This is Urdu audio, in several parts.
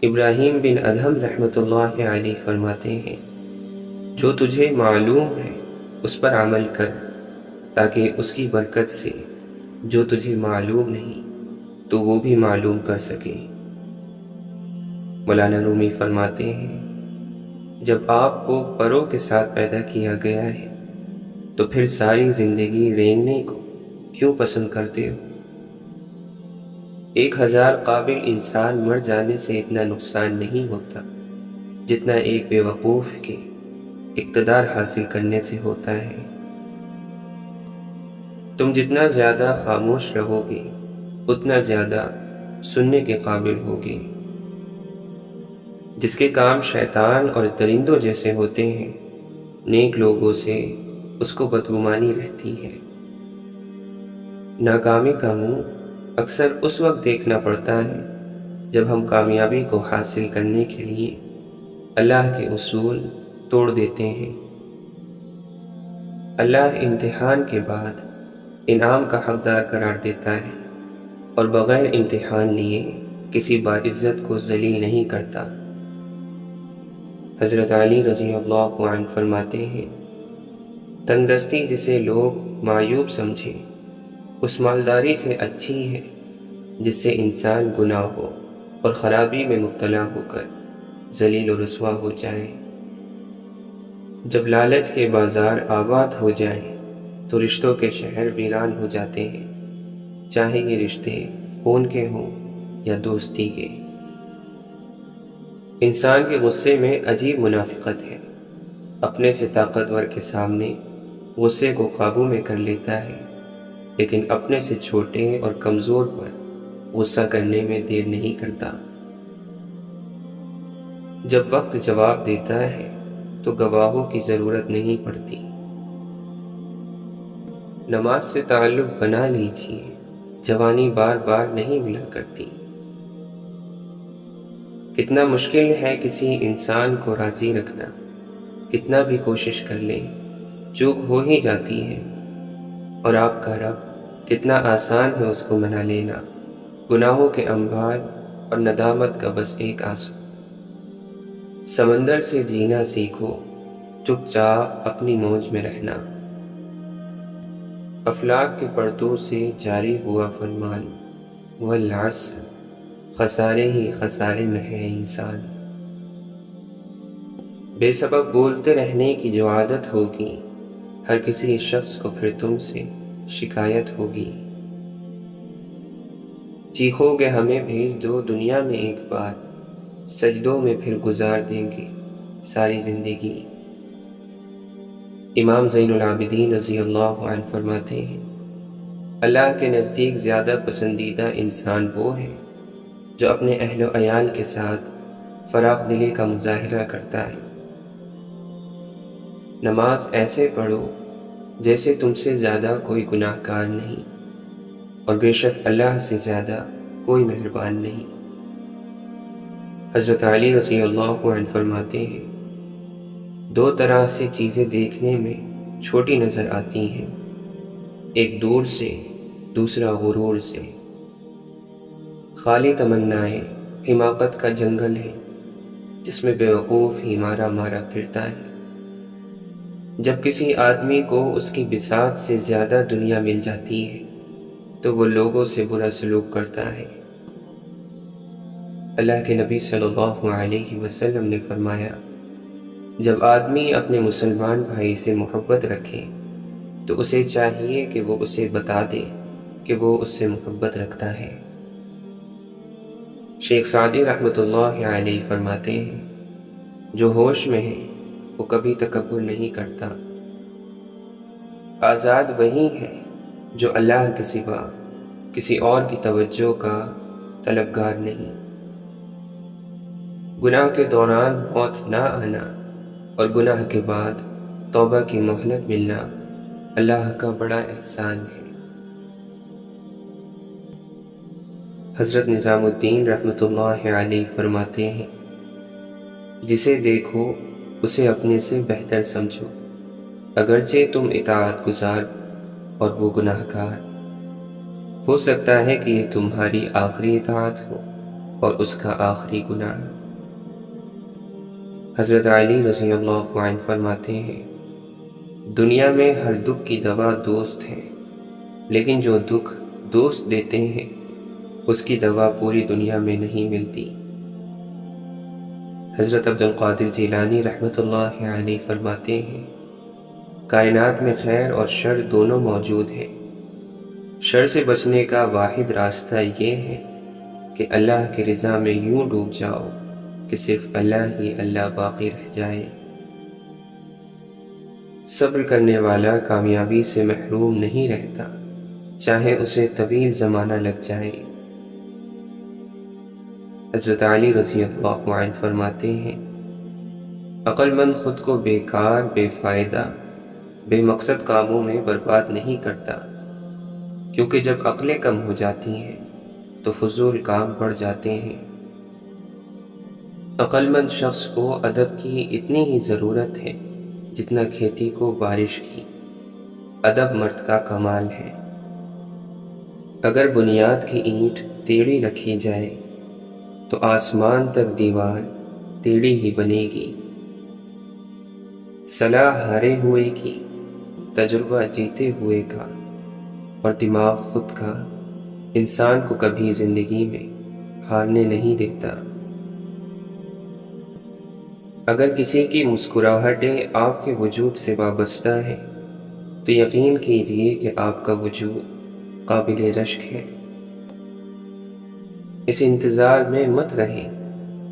ابراہیم بن ادہم رحمۃ اللہ علیہ فرماتے ہیں، جو تجھے معلوم ہے اس پر عمل کر تاکہ اس کی برکت سے جو تجھے معلوم نہیں تو وہ بھی معلوم کر سکے۔ مولانا رومی فرماتے ہیں، جب آپ کو پروں کے ساتھ پیدا کیا گیا ہے تو پھر ساری زندگی رینگنے کو کیوں پسند کرتے ہو؟ 1000 قابل انسان مر جانے سے اتنا نقصان نہیں ہوتا جتنا ایک بے وقوف کے اقتدار حاصل کرنے سے ہوتا ہے۔ تم جتنا زیادہ خاموش رہو گے اتنا زیادہ سننے کے قابل ہوگے۔ جس کے کام شیطان اور درندوں جیسے ہوتے ہیں، نیک لوگوں سے اس کو بدگمانی رہتی ہے۔ ناکامی کا منہ اکثر اس وقت دیکھنا پڑتا ہے جب ہم کامیابی کو حاصل کرنے کے لیے اللہ کے اصول توڑ دیتے ہیں۔ اللہ امتحان کے بعد انعام کا حقدار قرار دیتا ہے اور بغیر امتحان لیے کسی باعزت کو ذلیل نہیں کرتا۔ حضرت علی رضی اللہ عنہ فرماتے ہیں، تنگ دستی جسے لوگ معیوب سمجھیں اس مالداری سے اچھی ہے جس سے انسان گناہوں اور خرابی میں مبتلا ہو کر ذلیل و رسوا ہو جائے۔ جب لالچ کے بازار آباد ہو جائیں تو رشتوں کے شہر ویران ہو جاتے ہیں، چاہے یہ رشتے خون کے ہوں یا دوستی کے۔ انسان کے غصے میں عجیب منافقت ہے، اپنے سے طاقتور کے سامنے غصے کو قابو میں کر لیتا ہے، لیکن اپنے سے چھوٹے اور کمزور پر غصہ کرنے میں دیر نہیں کرتا۔ جب وقت جواب دیتا ہے تو گواہوں کی ضرورت نہیں پڑتی۔ نماز سے تعلق بنا لیجیے، جوانی بار بار نہیں ملا کرتی۔ کتنا مشکل ہے کسی انسان کو راضی رکھنا، کتنا بھی کوشش کر لیں چوک ہو ہی جاتی ہے، اور آپ کا رب کتنا آسان ہے اس کو منا لینا۔ گناہوں کے انبار اور ندامت کا بس ایک آنسو۔ سمندر سے جینا سیکھو، چپ چاپ اپنی موج میں رہنا۔ افلاک کے پردوں سے جاری ہوا فرمان، والعصر، خسارے ہی خسارے میں ہے انسان۔ بے سبب بولتے رہنے کی جو عادت ہوگی، ہر کسی شخص کو پھر تم سے شکایت ہوگی۔ چیخو گے ہمیں بھیج دو دنیا میں ایک بار، سجدوں میں پھر گزار دیں گے ساری زندگی۔ امام زین العابدین رضی اللہ عنہ فرماتے ہیں، اللہ کے نزدیک زیادہ پسندیدہ انسان وہ ہے جو اپنے اہل و عیال کے ساتھ فراخ دلی کا مظاہرہ کرتا ہے۔ نماز ایسے پڑھو جیسے تم سے زیادہ کوئی گناہ گار نہیں، اور بے شک اللہ سے زیادہ کوئی مہربان نہیں۔ حضرت علی رضی اللہ عنہ فرماتے ہیں، 2 طرح سے چیزیں دیکھنے میں چھوٹی نظر آتی ہیں، ایک دور سے، دوسرا غرور سے۔ خالی تمنائیں حماقت کا جنگل ہے جس میں بے وقوف ہی مارا مارا پھرتا ہے۔ جب کسی آدمی کو اس کی بساط سے زیادہ دنیا مل جاتی ہے تو وہ لوگوں سے برا سلوک کرتا ہے۔ اللہ کے نبی صلی اللہ علیہ وسلم نے فرمایا، جب آدمی اپنے مسلمان بھائی سے محبت رکھے تو اسے چاہیے کہ وہ اسے بتا دے کہ وہ اس سے محبت رکھتا ہے۔ شیخ سعدی رحمۃ اللہ علیہ فرماتے ہیں، جو ہوش میں ہے وہ کبھی تکبر نہیں کرتا۔ آزاد وہی ہے جو اللہ کے سوا کسی اور کی توجہ کا طلبگار نہیں۔ گناہ کے دوران موت نہ آنا اور گناہ کے بعد توبہ کی مہلت ملنا اللہ کا بڑا احسان ہے۔ حضرت نظام الدین رحمۃ اللہ علیہ فرماتے ہیں، جسے دیکھو اسے اپنے سے بہتر سمجھو، اگرچہ تم اطاعت گزار اور وہ گناہ گار۔ ہو سکتا ہے کہ یہ تمہاری آخری اطاعت ہو، اور اس کا آخری گناہ۔ حضرت علی رضی اللہ عنہ فرماتے ہیں، دنیا میں ہر دکھ کی دوا دوست ہے، لیکن جو دکھ دوست دیتے ہیں اس کی دوا پوری دنیا میں نہیں ملتی۔ حضرت عبد القادر جیلانی رحمۃ اللہ علیہ فرماتے ہیں، کائنات میں خیر اور شر دونوں موجود ہیں۔ شر سے بچنے کا واحد راستہ یہ ہے کہ اللہ کی رضا میں یوں ڈوب جاؤ کہ صرف اللہ ہی اللہ باقی رہ جائے۔ صبر کرنے والا کامیابی سے محروم نہیں رہتا، چاہے اسے طویل زمانہ لگ جائے۔ حضرت علی رضی اللہ عنہ فرماتے ہیں، عقل مند خود کو بیکار، بے فائدہ، بے مقصد کاموں میں برباد نہیں کرتا، کیونکہ جب عقلیں کم ہو جاتی ہیں تو فضول کام بڑھ جاتے ہیں۔ عقل مند شخص کو ادب کی اتنی ہی ضرورت ہے جتنا کھیتی کو بارش کی۔ ادب مرد کا کمال ہے۔ اگر بنیاد کی اینٹ ٹیڑھی رکھی جائے تو آسمان تک دیوار ٹیڑھی ہی بنے گی۔ صلاح ہارے ہوئے کی، تجربہ جیتے ہوئے کا، اور دماغ خود کا انسان کو کبھی زندگی میں ہارنے نہیں دیتا۔ اگر کسی کی مسکراہٹیں آپ کے وجود سے وابستہ ہیں تو یقین کیجیے کہ آپ کا وجود قابل رشک ہے۔ اس انتظار میں مت رہیں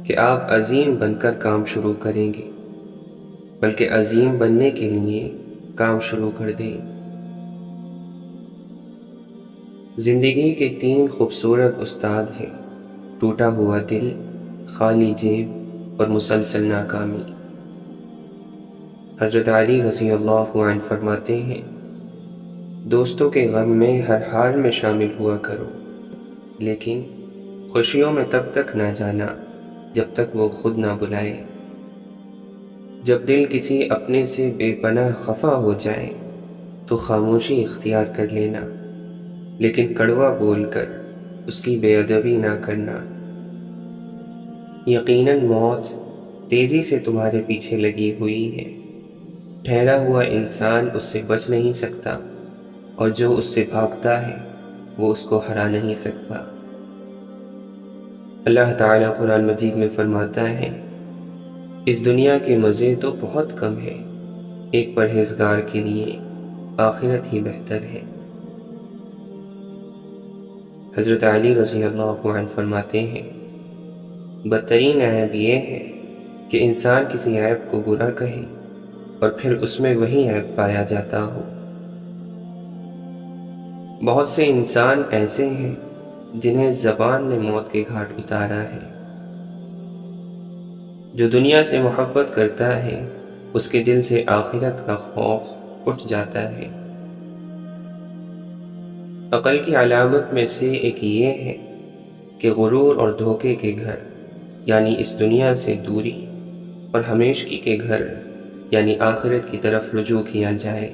کہ آپ عظیم بن کر کام شروع کریں گے، بلکہ عظیم بننے کے لیے کام شروع کر دیں۔ زندگی کے 3 خوبصورت استاد ہیں: ٹوٹا ہوا دل، خالی جیب اور مسلسل ناکامی۔ حضرت علی رضی اللہ عنہ فرماتے ہیں، دوستوں کے غم میں ہر حال میں شامل ہوا کرو، لیکن خوشیوں میں تب تک نہ جانا جب تک وہ خود نہ بلائے۔ جب دل کسی اپنے سے بے پناہ خفا ہو جائے تو خاموشی اختیار کر لینا، لیکن کڑوا بول کر اس کی بے ادبی نہ کرنا۔ یقیناً موت تیزی سے تمہارے پیچھے لگی ہوئی ہے، ٹھہرا ہوا انسان اس سے بچ نہیں سکتا، اور جو اس سے بھاگتا ہے وہ اس کو ہرا نہیں سکتا۔ اللہ تعالیٰ قرآن مجید میں فرماتا ہے، اس دنیا کے مزے تو بہت کم ہیں، ایک پرہیزگار کے لیے آخرت ہی بہتر ہے۔ حضرت علی رضی اللہ عنہ فرماتے ہیں، بدترین عیب یہ ہے کہ انسان کسی عیب کو برا کہے اور پھر اس میں وہی عیب پایا جاتا ہو۔ بہت سے انسان ایسے ہیں جنہیں زبان نے موت کے گھاٹ اتارا ہے۔ جو دنیا سے محبت کرتا ہے اس کے دل سے آخرت کا خوف اٹھ جاتا ہے۔ عقل کی علامت میں سے ایک یہ ہے کہ غرور اور دھوکے کے گھر یعنی اس دنیا سے دوری، اور ہمیشگی کے گھر یعنی آخرت کی طرف رجوع کیا جائے،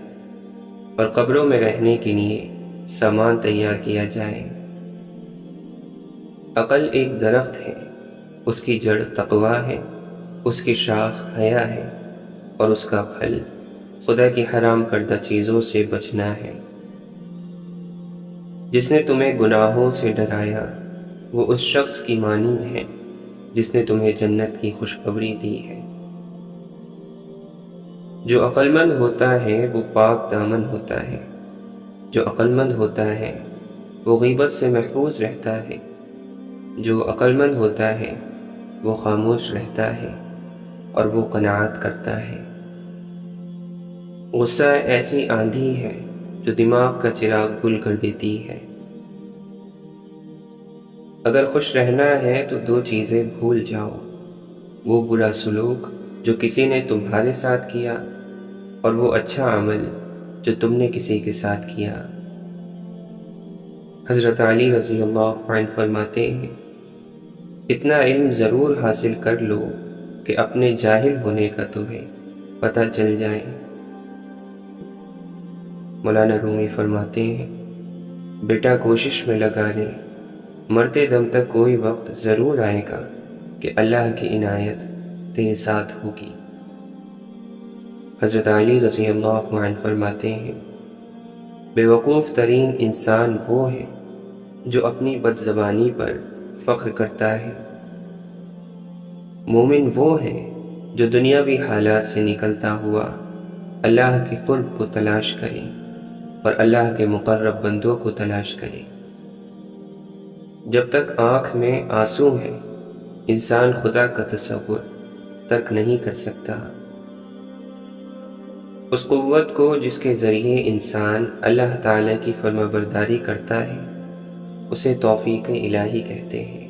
اور قبروں میں رہنے کے لیے سامان تیار کیا جائے۔ عقل ایک درخت ہے، اس کی جڑ تقویٰ ہے، اس کی شاخ حیا ہے، اور اس کا پھل خدا کی حرام کردہ چیزوں سے بچنا ہے۔ جس نے تمہیں گناہوں سے ڈرایا وہ اس شخص کی مانند ہے جس نے تمہیں جنت کی خوشخبری دی ہے۔ جو عقل مند ہوتا ہے وہ پاک دامن ہوتا ہے، جو عقل مند ہوتا ہے وہ غیبت سے محفوظ رہتا ہے، جو عقل مند ہوتا ہے وہ خاموش رہتا ہے اور وہ قناعت کرتا ہے۔ غصہ ایسی آندھی ہے جو دماغ کا چراغ گل کر دیتی ہے۔ اگر خوش رہنا ہے تو 2 چیزیں بھول جاؤ، وہ برا سلوک جو کسی نے تمہارے ساتھ کیا، اور وہ اچھا عمل جو تم نے کسی کے ساتھ کیا۔ حضرت علی رضی اللہ عنہ فرماتے ہیں، اتنا علم ضرور حاصل کر لو کہ اپنے جاہل ہونے کا تمہیں پتہ چل جائے۔ مولانا رومی فرماتے ہیں، بیٹا کوشش میں لگا لے، مرتے دم تک کوئی وقت ضرور آئے گا کہ اللہ کی عنایت تیرے ساتھ ہوگی۔ حضرت علی رضی اللہ عنہ فرماتے ہیں، بے وقوف ترین انسان وہ ہے جو اپنی بد زبانی پر فخر کرتا ہے۔ مومن وہ ہے جو دنیاوی حالات سے نکلتا ہوا اللہ کے قرب کو تلاش کرے اور اللہ کے مقرب بندوں کو تلاش کرے۔ جب تک آنکھ میں آنسو ہے، انسان خدا کا تصور ترک نہیں کر سکتا۔ اس قوت کو جس کے ذریعے انسان اللہ تعالیٰ کی فرما برداری کرتا ہے، اسے توفیق الہی کہتے ہیں۔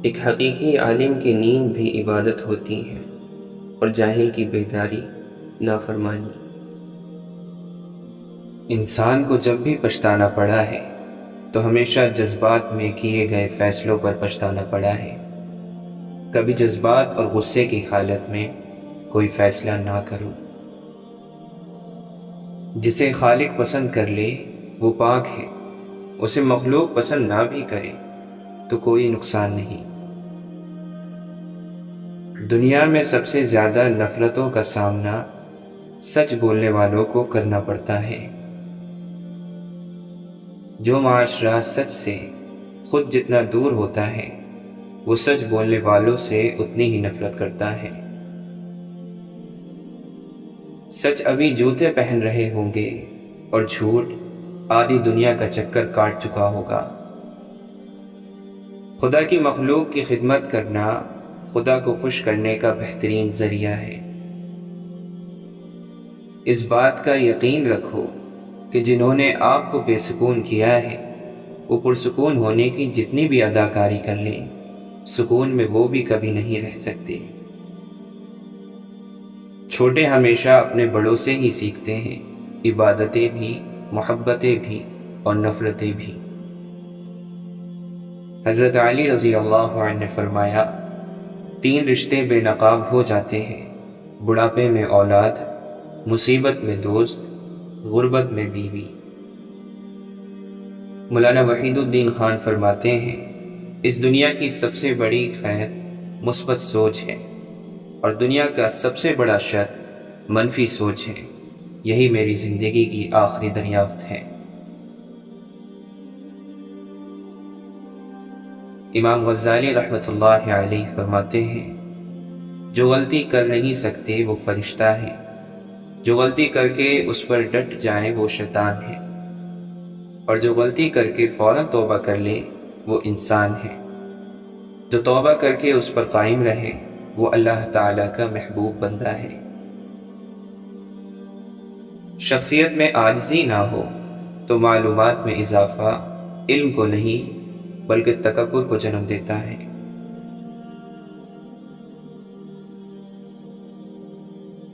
ایک حقیقی عالم کی نیند بھی عبادت ہوتی ہے اور جاہل کی بیداری نافرمانی۔ انسان کو جب بھی پچھتانا پڑا ہے تو ہمیشہ جذبات میں کیے گئے فیصلوں پر پچھتانا پڑا ہے۔ کبھی جذبات اور غصے کی حالت میں کوئی فیصلہ نہ کرو۔ جسے خالق پسند کر لے وہ پاک ہے، اسے مخلوق پسند نہ بھی کرے تو کوئی نقصان نہیں۔ دنیا میں سب سے زیادہ نفرتوں کا سامنا سچ بولنے والوں کو کرنا پڑتا ہے۔ جو معاشرہ سچ سے خود جتنا دور ہوتا ہے، وہ سچ بولنے والوں سے اتنی ہی نفرت کرتا ہے۔ سچ ابھی جوتے پہن رہے ہوں گے اور جھوٹ آدھی دنیا کا چکر کاٹ چکا ہوگا۔ خدا کی مخلوق کی خدمت کرنا خدا کو خوش کرنے کا بہترین ذریعہ ہے۔ اس بات کا یقین رکھو کہ جنہوں نے آپ کو بے سکون کیا ہے، وہ پرسکون ہونے کی جتنی بھی اداکاری کر لیں، سکون میں وہ بھی کبھی نہیں رہ سکتے۔ چھوٹے ہمیشہ اپنے بڑوں سے ہی سیکھتے ہیں، عبادتیں بھی، محبتیں بھی اور نفرتیں بھی۔ حضرت علی رضی اللہ عنہ نے فرمایا، 3 رشتے بے نقاب ہو جاتے ہیں: بڑھاپے میں اولاد، مصیبت میں دوست، غربت میں بیوی۔ مولانا وحید الدین خان فرماتے ہیں، اس دنیا کی سب سے بڑی خیر مثبت سوچ ہے اور دنیا کا سب سے بڑا شر منفی سوچ ہے۔ یہی میری زندگی کی آخری دریافت ہے۔ امام غزالی رحمۃ اللہ علیہ فرماتے ہیں، جو غلطی کر نہیں سکتے وہ فرشتہ ہے، جو غلطی کر کے اس پر ڈٹ جائیں وہ شیطان ہے، اور جو غلطی کر کے فوراً توبہ کر لے وہ انسان ہے۔ جو توبہ کر کے اس پر قائم رہے وہ اللہ تعالیٰ کا محبوب بندہ ہے۔ شخصیت میں عاجزی نہ ہو تو معلومات میں اضافہ علم کو نہیں بلکہ تکبر کو جنم دیتا ہے۔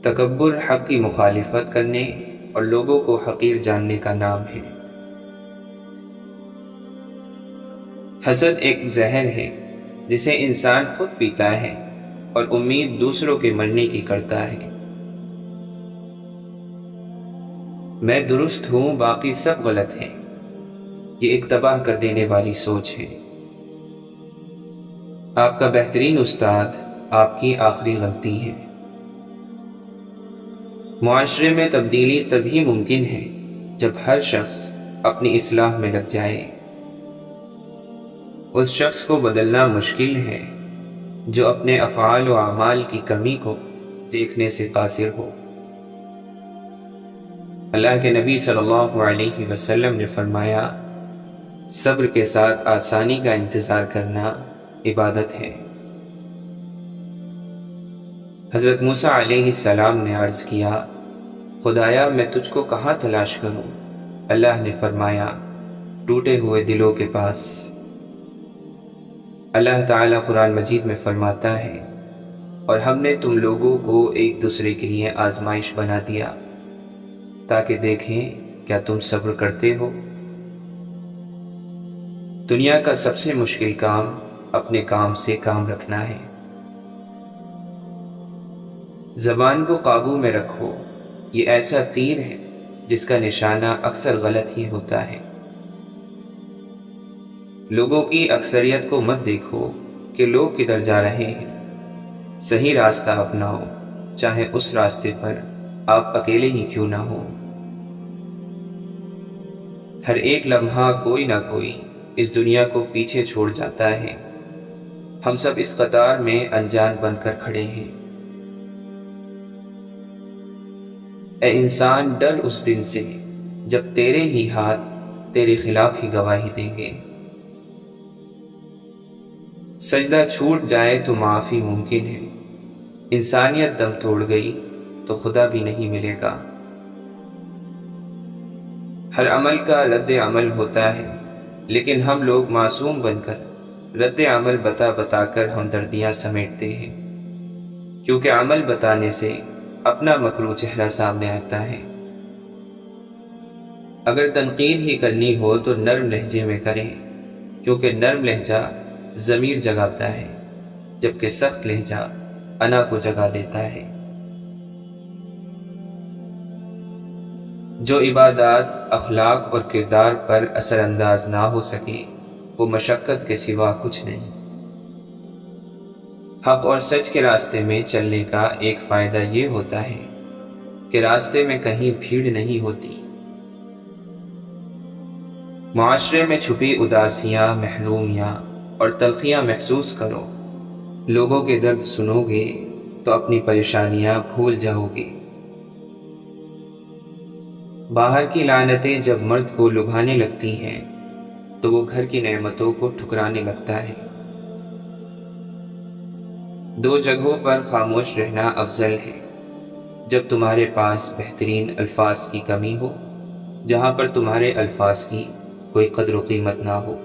تکبر حق کی مخالفت کرنے اور لوگوں کو حقیر جاننے کا نام ہے۔ حسد ایک زہر ہے جسے انسان خود پیتا ہے اور امید دوسروں کے مرنے کی کرتا ہے۔ میں درست ہوں باقی سب غلط ہیں، یہ ایک تباہ کر دینے والی سوچ ہے۔ آپ کا بہترین استاد آپ کی آخری غلطی ہے۔ معاشرے میں تبدیلی تبھی ممکن ہے جب ہر شخص اپنی اصلاح میں لگ جائے۔ اس شخص کو بدلنا مشکل ہے جو اپنے افعال و اعمال کی کمی کو دیکھنے سے قاصر ہو۔ اللہ کے نبی صلی اللہ علیہ وسلم نے فرمایا، صبر کے ساتھ آسانی کا انتظار کرنا عبادت ہے۔ حضرت موسیٰ علیہ السلام نے عرض کیا، خدایا میں تجھ کو کہاں تلاش کروں؟ اللہ نے فرمایا، ٹوٹے ہوئے دلوں کے پاس۔ اللہ تعالیٰ قرآن مجید میں فرماتا ہے، اور ہم نے تم لوگوں کو ایک دوسرے کے لیے آزمائش بنا دیا تاکہ دیکھیں کیا تم صبر کرتے ہو۔ دنیا کا سب سے مشکل کام اپنے کام سے کام رکھنا ہے۔ زبان کو قابو میں رکھو، یہ ایسا تیر ہے جس کا نشانہ اکثر غلط ہی ہوتا ہے۔ لوگوں کی اکثریت کو مت دیکھو کہ لوگ کدھر جا رہے ہیں، صحیح راستہ اپناؤ، چاہے اس راستے پر آپ اکیلے ہی کیوں نہ ہو۔ ہر ایک لمحہ کوئی نہ کوئی اس دنیا کو پیچھے چھوڑ جاتا ہے، ہم سب اس قطار میں انجان بن کر کھڑے ہیں۔ اے انسان، ڈر اس دن سے جب تیرے ہی ہاتھ تیرے خلاف ہی گواہی دیں گے۔ سجدہ چھوٹ جائے تو معافی ممکن ہے، انسانیت دم توڑ گئی تو خدا بھی نہیں ملے گا۔ ہر عمل کا رد عمل ہوتا ہے، لیکن ہم لوگ معصوم بن کر رد عمل بتا بتا کر ہمدردیاں سمیٹتے ہیں، کیونکہ عمل بتانے سے اپنا مکروہ چہرہ سامنے آتا ہے۔ اگر تنقید ہی کرنی ہو تو نرم لہجے میں کریں، کیونکہ نرم لہجہ ضمیر جگاتا ہے، جبکہ سخت لہجہ انا کو جگا دیتا ہے۔ جو عبادات اخلاق اور کردار پر اثر انداز نہ ہو سکے وہ مشقت کے سوا کچھ نہیں۔ حق اور سچ کے راستے میں چلنے کا ایک فائدہ یہ ہوتا ہے کہ راستے میں کہیں بھیڑ نہیں ہوتی۔ معاشرے میں چھپی اداسیاں، محرومیاں اور تلخیاں محسوس کرو، لوگوں کے درد سنو گے تو اپنی پریشانیاں بھول جاؤ گے۔ باہر کی لعنتیں جب مرد کو لبھانے لگتی ہیں تو وہ گھر کی نعمتوں کو ٹھکرانے لگتا ہے۔ دو جگہوں پر خاموش رہنا افضل ہے، جب تمہارے پاس بہترین الفاظ کی کمی ہو، جہاں پر تمہارے الفاظ کی کوئی قدر و قیمت نہ ہو۔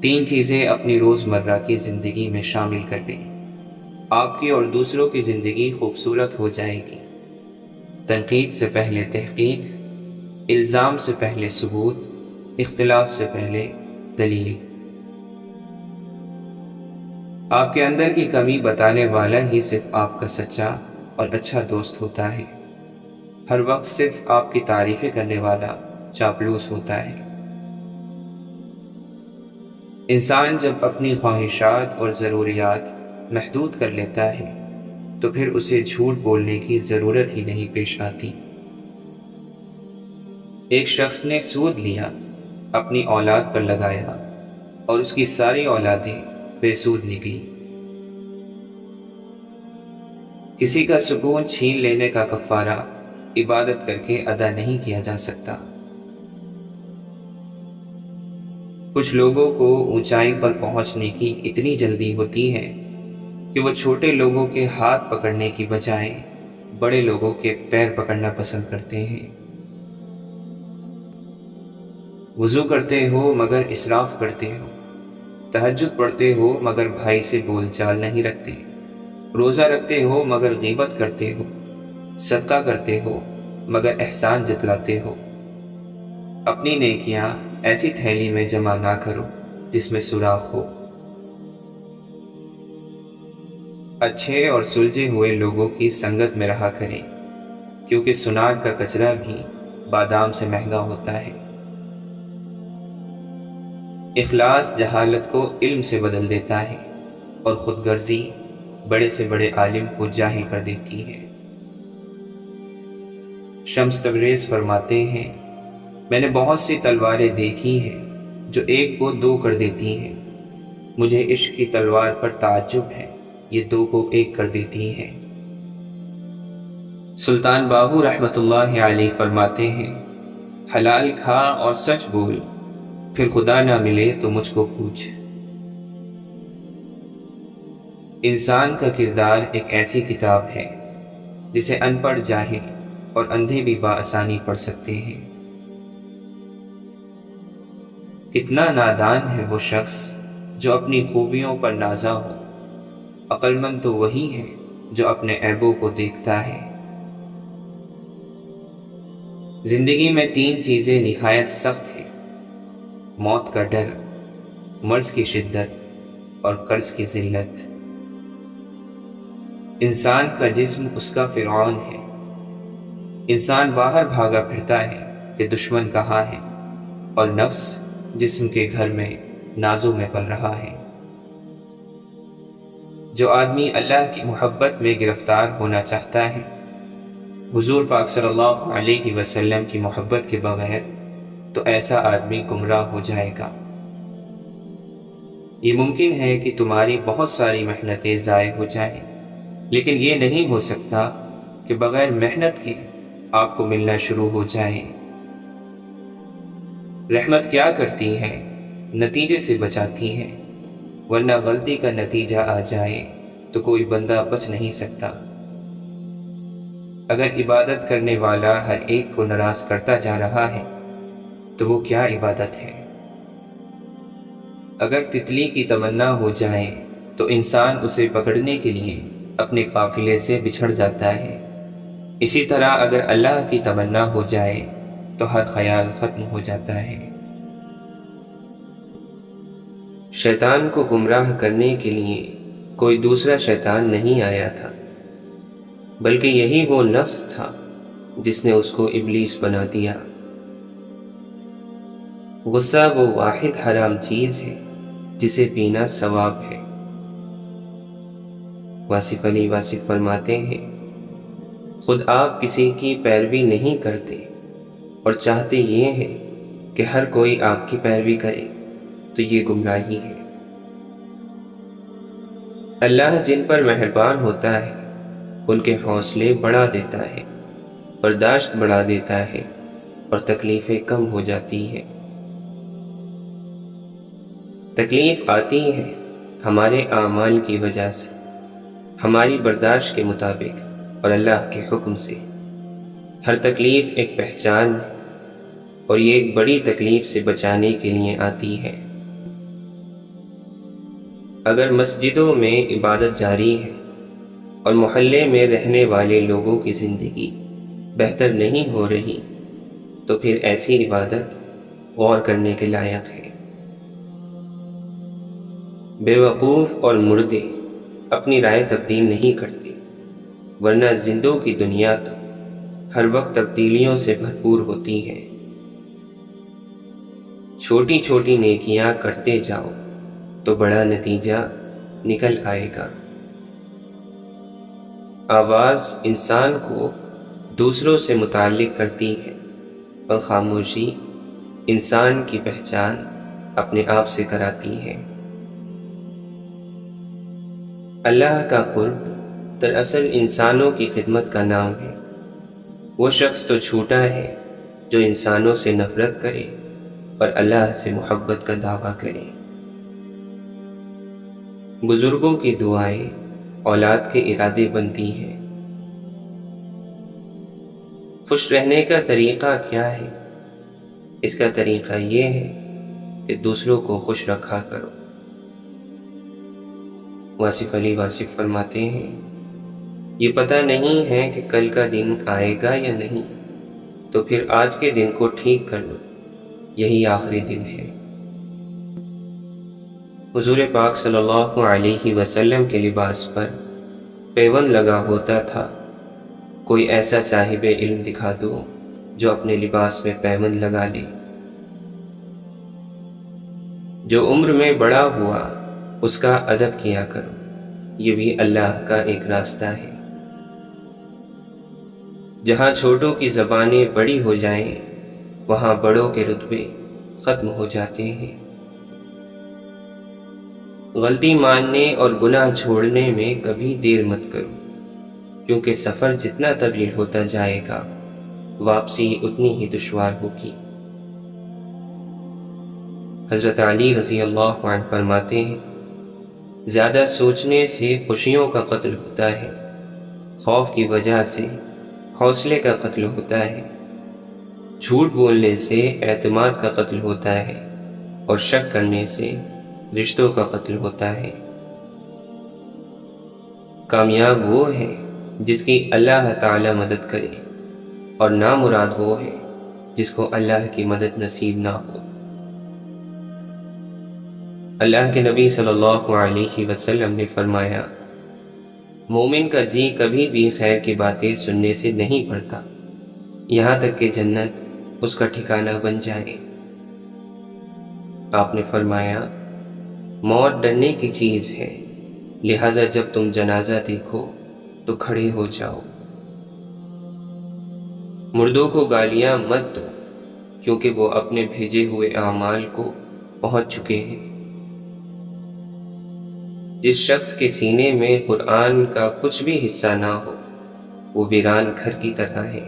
3 چیزیں اپنی روزمرہ کی زندگی میں شامل کر لیں، آپ کی اور دوسروں کی زندگی خوبصورت ہو جائے گی۔ تنقید سے پہلے تحقیق، الزام سے پہلے ثبوت، اختلاف سے پہلے دلیل۔ آپ کے اندر کی کمی بتانے والا ہی صرف آپ کا سچا اور اچھا دوست ہوتا ہے، ہر وقت صرف آپ کی تعریفیں کرنے والا چاپلوس ہوتا ہے۔ انسان جب اپنی خواہشات اور ضروریات محدود کر لیتا ہے تو پھر اسے جھوٹ بولنے کی ضرورت ہی نہیں پیش آتی۔ ایک شخص نے سود لیا، اپنی اولاد پر لگایا اور اس کی ساری اولادیں بے سود نکلی۔ کسی کا سکون چھین لینے کا کفارہ عبادت کر کے ادا نہیں کیا جا سکتا۔ کچھ لوگوں کو اونچائی پر پہنچنے کی اتنی جلدی ہوتی ہے کہ وہ چھوٹے لوگوں کے ہاتھ پکڑنے کی بجائے بڑے لوگوں کے پیر پکڑنا پسند کرتے ہیں۔ وضو کرتے ہو مگر اسراف کرتے ہو، تہجد پڑھتے ہو مگر بھائی سے بول چال نہیں رکھتے، روزہ رکھتے ہو مگر غیبت کرتے ہو، صدقہ کرتے ہو مگر احسان جتلاتے ہو۔ اپنی نیکیاں ایسی تھیلی میں جمع نہ کرو جس میں سوراخ ہو۔ اچھے اور سلجھے ہوئے لوگوں کی سنگت میں رہا کریں، کیونکہ سنار کا کچرا بھی بادام سے مہنگا ہوتا ہے۔ اخلاص جہالت کو علم سے بدل دیتا ہے اور خود غرضی بڑے سے بڑے عالم کو جاہل کر دیتی ہے۔ شمس تبریز فرماتے ہیں، میں نے بہت سی تلواریں دیکھی ہیں جو ایک کو 2 کر دیتی ہیں، مجھے عشق کی تلوار پر تعجب ہے، یہ 2 کو 1 کر دیتی ہیں۔ سلطان باہو رحمۃ اللہ علیہ فرماتے ہیں، حلال کھا اور سچ بول، پھر خدا نہ ملے تو مجھ کو پوچھ۔ انسان کا کردار ایک ایسی کتاب ہے جسے ان پڑھ جاہل اور اندھے بھی بآسانی پڑھ سکتے ہیں۔ کتنا نادان ہے وہ شخص جو اپنی خوبیوں پر نازا ہو، عقل مند تو وہی ہے جو اپنے عیبوں کو دیکھتا ہے۔ زندگی میں 3 چیزیں نہایت سخت ہیں، موت کا ڈر، مرض کی شدت اور قرض کی ذلت۔ انسان کا جسم اس کا فرعون ہے، انسان باہر بھاگا پھرتا ہے کہ دشمن کہاں ہے، اور نفس جسم کے گھر میں نازوں میں پل رہا ہے۔ جو آدمی اللہ کی محبت میں گرفتار ہونا چاہتا ہے، حضور پاک صلی اللہ علیہ وسلم کی محبت کے بغیر، تو ایسا آدمی گمراہ ہو جائے گا۔ یہ ممکن ہے کہ تمہاری بہت ساری محنتیں ضائع ہو جائیں، لیکن یہ نہیں ہو سکتا کہ بغیر محنت کے آپ کو ملنا شروع ہو جائے۔ رحمت کیا کرتی ہے؟ نتیجے سے بچاتی ہے، ورنہ غلطی کا نتیجہ آ جائے تو کوئی بندہ بچ نہیں سکتا۔ اگر عبادت کرنے والا ہر ایک کو ناراض کرتا جا رہا ہے تو وہ کیا عبادت ہے؟ اگر تتلی کی تمنا ہو جائے تو انسان اسے پکڑنے کے لیے اپنے قافلے سے بچھڑ جاتا ہے۔ اسی طرح اگر اللہ کی تمنا ہو جائے تو ہر خیال ختم ہو جاتا ہے۔ شیطان کو گمراہ کرنے کے لیے کوئی دوسرا شیطان نہیں آیا تھا، بلکہ یہی وہ نفس تھا جس نے اس کو ابلیس بنا دیا۔ غصہ وہ واحد حرام چیز ہے جسے پینا ثواب ہے۔ واصف علی واصف فرماتے ہیں، خود آپ کسی کی پیروی نہیں کرتے اور چاہتے یہ ہے کہ ہر کوئی آپ کی پیروی کرے، تو یہ گمراہی ہے۔ اللہ جن پر مہربان ہوتا ہے ان کے حوصلے بڑھا دیتا ہے، برداشت بڑھا دیتا ہے اور تکلیفیں کم ہو جاتی ہیں۔ تکلیف آتی ہے ہمارے اعمال کی وجہ سے، ہماری برداشت کے مطابق اور اللہ کے حکم سے۔ ہر تکلیف ایک پہچان ہے اور یہ ایک بڑی تکلیف سے بچانے کے لیے آتی ہے۔ اگر مسجدوں میں عبادت جاری ہے اور محلے میں رہنے والے لوگوں کی زندگی بہتر نہیں ہو رہی، تو پھر ایسی عبادت غور کرنے کے لائق ہے۔ بے وقوف اور مردے اپنی رائے تبدیل نہیں کرتے، ورنہ زندوں کی دنیا تو ہر وقت تبدیلیوں سے بھرپور ہوتی ہے۔ چھوٹی چھوٹی نیکیاں کرتے جاؤ تو بڑا نتیجہ نکل آئے گا۔ آواز انسان کو دوسروں سے متعلق کرتی ہے اور خاموشی انسان کی پہچان اپنے آپ سے کراتی ہے۔ اللہ کا قرب دراصل انسانوں کی خدمت کا نام ہے۔ وہ شخص تو چھوٹا ہے جو انسانوں سے نفرت کرے اور اللہ سے محبت کا دعویٰ کرے۔ بزرگوں کی دعائیں اولاد کے ارادے بنتی ہیں۔ خوش رہنے کا طریقہ کیا ہے؟ اس کا طریقہ یہ ہے کہ دوسروں کو خوش رکھا کرو۔ واصف علی واصف فرماتے ہیں، یہ پتہ نہیں ہے کہ کل کا دن آئے گا یا نہیں، تو پھر آج کے دن کو ٹھیک کر لو، یہی آخری دن ہے۔ حضور پاک صلی اللہ علیہ وسلم کے لباس پر پیوند لگا ہوتا تھا۔ کوئی ایسا صاحب علم دکھا دو جو اپنے لباس میں پیوند لگا لے۔ جو عمر میں بڑا ہوا اس کا ادب کیا کرو، یہ بھی اللہ کا ایک راستہ ہے۔ جہاں چھوٹوں کی زبانیں بڑی ہو جائیں وہاں بڑوں کے رتبے ختم ہو جاتے ہیں۔ غلطی ماننے اور گناہ چھوڑنے میں کبھی دیر مت کرو، کیونکہ سفر جتنا طویل ہوتا جائے گا واپسی اتنی ہی دشوار ہوگی۔ حضرت علی رضی اللہ عنہ فرماتے ہیں، زیادہ سوچنے سے خوشیوں کا قتل ہوتا ہے، خوف کی وجہ سے حوصلے کا قتل ہوتا ہے، جھوٹ بولنے سے اعتماد کا قتل ہوتا ہے اور شک کرنے سے رشتوں کا قتل ہوتا ہے۔ کامیاب وہ ہے جس کی اللہ تعالی مدد کرے، اور نامراد وہ ہے جس کو اللہ کی مدد نصیب نہ ہو۔ اللہ کے نبی صلی اللہ علیہ وسلم نے فرمایا، مومن کا جی کبھی بھی خیر کی باتیں سننے سے نہیں بڑھتا، یہاں تک کہ جنت اس کا ٹھکانہ بن جائے۔ آپ نے فرمایا موت ڈرنے کی چیز ہے، لہذا جب تم جنازہ دیکھو تو کھڑے ہو جاؤ۔ مردوں کو گالیاں مت دو کیونکہ وہ اپنے بھیجے ہوئے اعمال کو پہنچ چکے ہیں۔ جس شخص کے سینے میں قرآن کا کچھ بھی حصہ نہ ہو وہ ویران گھر کی طرح ہے۔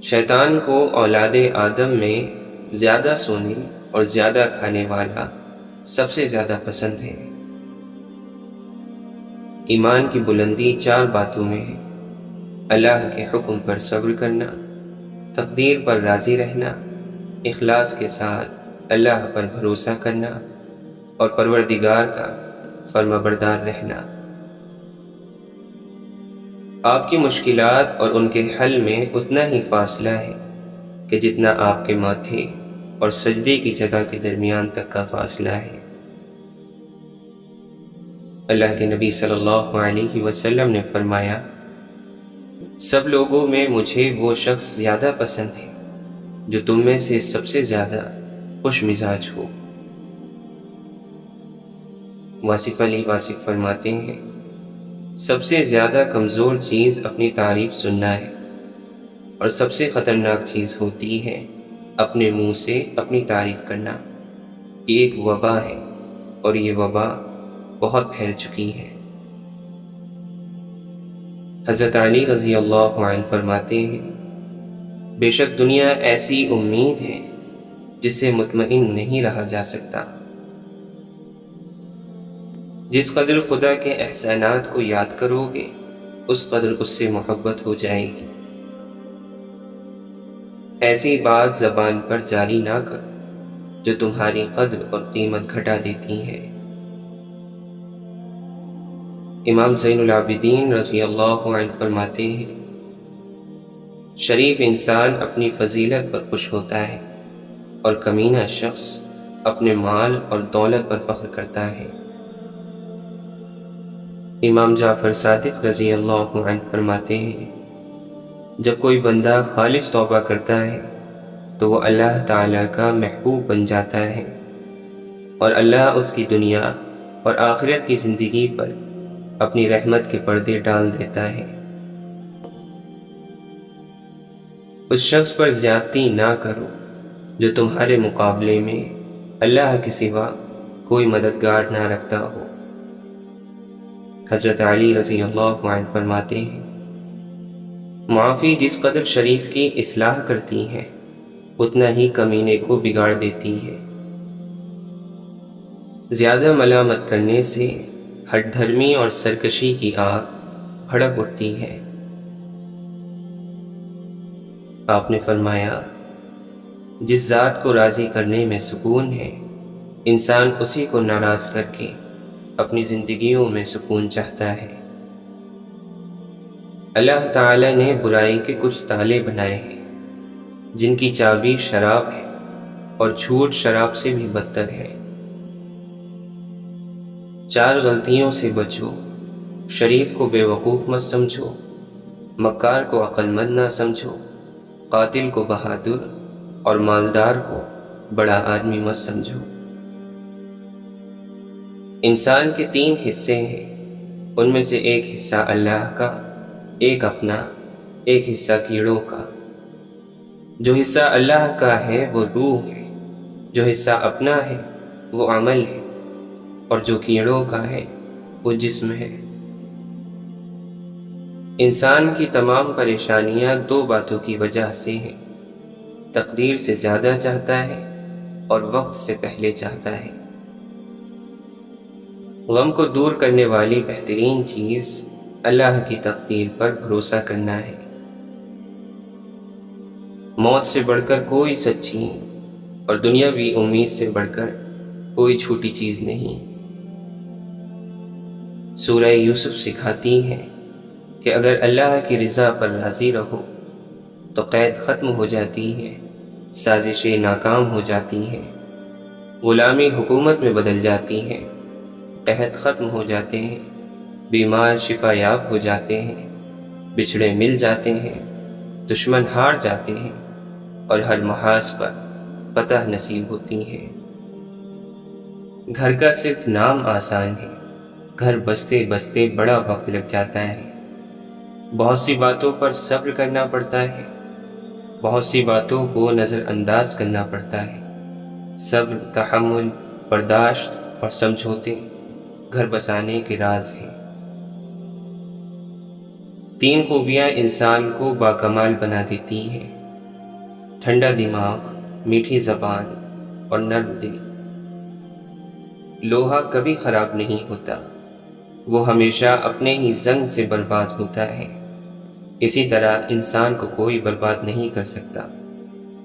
شیطان کو اولاد آدم میں زیادہ سونے اور زیادہ کھانے والا سب سے زیادہ پسند ہے۔ ایمان کی بلندی 4 باتوں میں ہے: اللہ کے حکم پر صبر کرنا، تقدیر پر راضی رہنا، اخلاص کے ساتھ اللہ پر بھروسہ کرنا اور پروردگار کا فرمانبردار رہنا۔ آپ کی مشکلات اور ان کے حل میں اتنا ہی فاصلہ ہے کہ جتنا آپ کے ماتھے اور سجدے کی جگہ کے درمیان تک کا فاصلہ ہے۔ اللہ کے نبی صلی اللہ علیہ وسلم نے فرمایا، سب لوگوں میں مجھے وہ شخص زیادہ پسند ہے جو تم میں سے سب سے زیادہ خوش مزاج ہو۔ واصف علی واصف فرماتے ہیں، سب سے زیادہ کمزور چیز اپنی تعریف سننا ہے اور سب سے خطرناک چیز ہوتی ہے اپنے منہ سے اپنی تعریف کرنا۔ یہ ایک وبا ہے اور یہ وبا بہت پھیل چکی ہے۔ حضرت علی رضی اللہ عنہ فرماتے ہیں، بے شک دنیا ایسی امید ہے جس سے مطمئن نہیں رہا جا سکتا۔ جس قدر خدا کے احسانات کو یاد کرو گے اس قدر اس سے محبت ہو جائے گی۔ ایسی بات زبان پر جاری نہ کرو جو تمہاری قدر اور قیمت گھٹا دیتی ہے۔ امام زین العابدین رضی اللہ عنہ فرماتے ہیں، شریف انسان اپنی فضیلت پر خوش ہوتا ہے اور کمینہ شخص اپنے مال اور دولت پر فخر کرتا ہے۔ امام جعفر صادق رضی اللہ عنہ فرماتے ہیں، جب کوئی بندہ خالص توبہ کرتا ہے تو وہ اللہ تعالیٰ کا محبوب بن جاتا ہے اور اللہ اس کی دنیا اور آخرت کی زندگی پر اپنی رحمت کے پردے ڈال دیتا ہے۔ اس شخص پر زیادتی نہ کرو جو تمہارے مقابلے میں اللہ کے سوا کوئی مددگار نہ رکھتا ہو۔ حضرت علی رضی اللہ عنہ فرماتے ہیں، معافی جس قدر شریف کی اصلاح کرتی ہے اتنا ہی کمینے کو بگاڑ دیتی ہے۔ زیادہ ملامت کرنے سے ہٹ دھرمی اور سرکشی کی آگ بھڑک اٹھتی ہے۔ آپ نے فرمایا، جس ذات کو راضی کرنے میں سکون ہے انسان اسی کو ناراض کر کے اپنی زندگیوں میں سکون چاہتا ہے۔ اللہ تعالی نے برائی کے کچھ تالے بنائے ہیں جن کی چابی شراب ہے اور جھوٹ شراب سے بھی بدتر ہے۔ 4 غلطیوں سے بچو، شریف کو بے وقوف مت سمجھو، مکار کو عقل مند نہ سمجھو، قاتل کو بہادر اور مالدار کو بڑا آدمی مت سمجھو۔ انسان کے 3 حصے ہیں، ان میں سے ایک حصہ اللہ کا، ایک اپنا، ایک حصہ کیڑوں کا۔ جو حصہ اللہ کا ہے وہ روح ہے، جو حصہ اپنا ہے وہ عمل ہے، اور جو کیڑوں کا ہے وہ جسم ہے۔ انسان کی تمام پریشانیاں 2 باتوں کی وجہ سے ہیں، تقدیر سے زیادہ چاہتا ہے اور وقت سے پہلے چاہتا ہے۔ غم کو دور کرنے والی بہترین چیز اللہ کی تقدیر پر بھروسہ کرنا ہے۔ موت سے بڑھ کر کوئی سچی اور دنیاوی امید سے بڑھ کر کوئی چھوٹی چیز نہیں۔ سورہ یوسف سکھاتی ہے کہ اگر اللہ کی رضا پر راضی رہو تو قید ختم ہو جاتی ہے، سازشیں ناکام ہو جاتی ہیں، غلامی حکومت میں بدل جاتی ہے، قحط ختم ہو جاتے ہیں، بیمار شفا یاب ہو جاتے ہیں، بچھڑے مل جاتے ہیں، دشمن ہار جاتے ہیں اور ہر محاذ پر فتح نصیب ہوتی ہے۔ گھر کا صرف نام آسان ہے، گھر بستے بستے بڑا وقت لگ جاتا ہے۔ بہت سی باتوں پر صبر کرنا پڑتا ہے، بہت سی باتوں کو نظر انداز کرنا پڑتا ہے۔ صبر، تحمل، برداشت اور سمجھوتے گھر بسانے کے راز ہیں۔ 3 خوبیاں انسان کو باکمال بنا دیتی ہیں: ٹھنڈا دماغ، میٹھی زبان اور نرم دل۔ لوہا کبھی خراب نہیں ہوتا، وہ ہمیشہ اپنے ہی زنگ سے برباد ہوتا ہے۔ اسی طرح انسان کو کوئی برباد نہیں کر سکتا،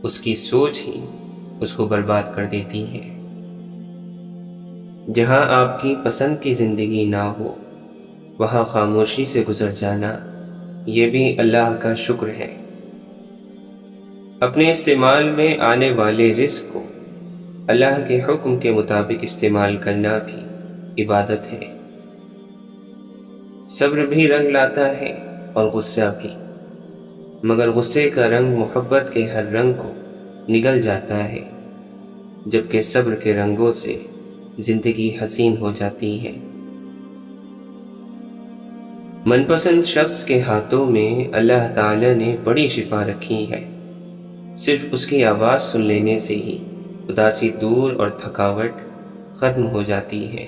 اس کی سوچ ہی اس کو برباد کر دیتی ہے۔ جہاں آپ کی پسند کی زندگی نہ ہو، وہاں خاموشی سے گزر جانا، یہ بھی اللہ کا شکر ہے۔ اپنے استعمال میں آنے والے رزق کو اللہ کے حکم کے مطابق استعمال کرنا بھی عبادت ہے۔ صبر بھی رنگ لاتا ہے اور غصہ بھی، مگر غصے کا رنگ محبت کے ہر رنگ کو نگل جاتا ہے، جبکہ صبر کے رنگوں سے زندگی حسین ہو جاتی ہے۔ من پسند شخص کے ہاتھوں میں اللہ تعالی نے بڑی شفا رکھی ہے۔ صرف اس کی آواز سن لینے سے ہی اداسی دور اور تھکاوٹ ختم ہو جاتی ہے۔